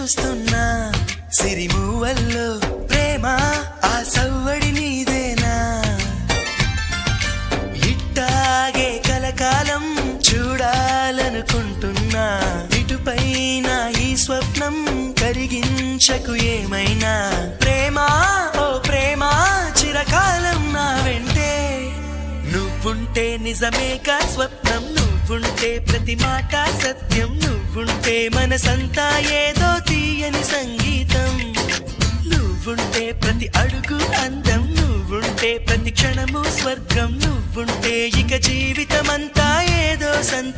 చూస్తున్నా సిరిమూవల్లో ప్రేమ ఆ సవ్వడి నీదేనా ఇట్టాగే కలకాలం చూడాలనుకుంటున్నా ఇటుపైన ఈ స్వప్నం కరిగించకు ఏమైనా ప్రేమ ఓ ప్రేమ చిరకాలం నా వెంటే నువ్వుంటే నిజమేగా స్వప్నం నువ్వుంటే ప్రతి మాట సత్యం నువ్వుంటే మనసంతా ఏదో తీయని సంగీతం నువ్వుంటే ప్రతి అడుగు అందం నువ్వుంటే ప్రతి క్షణము స్వర్గం నువ్వుంటే ఇక జీవితమంతా ఏదో సంతో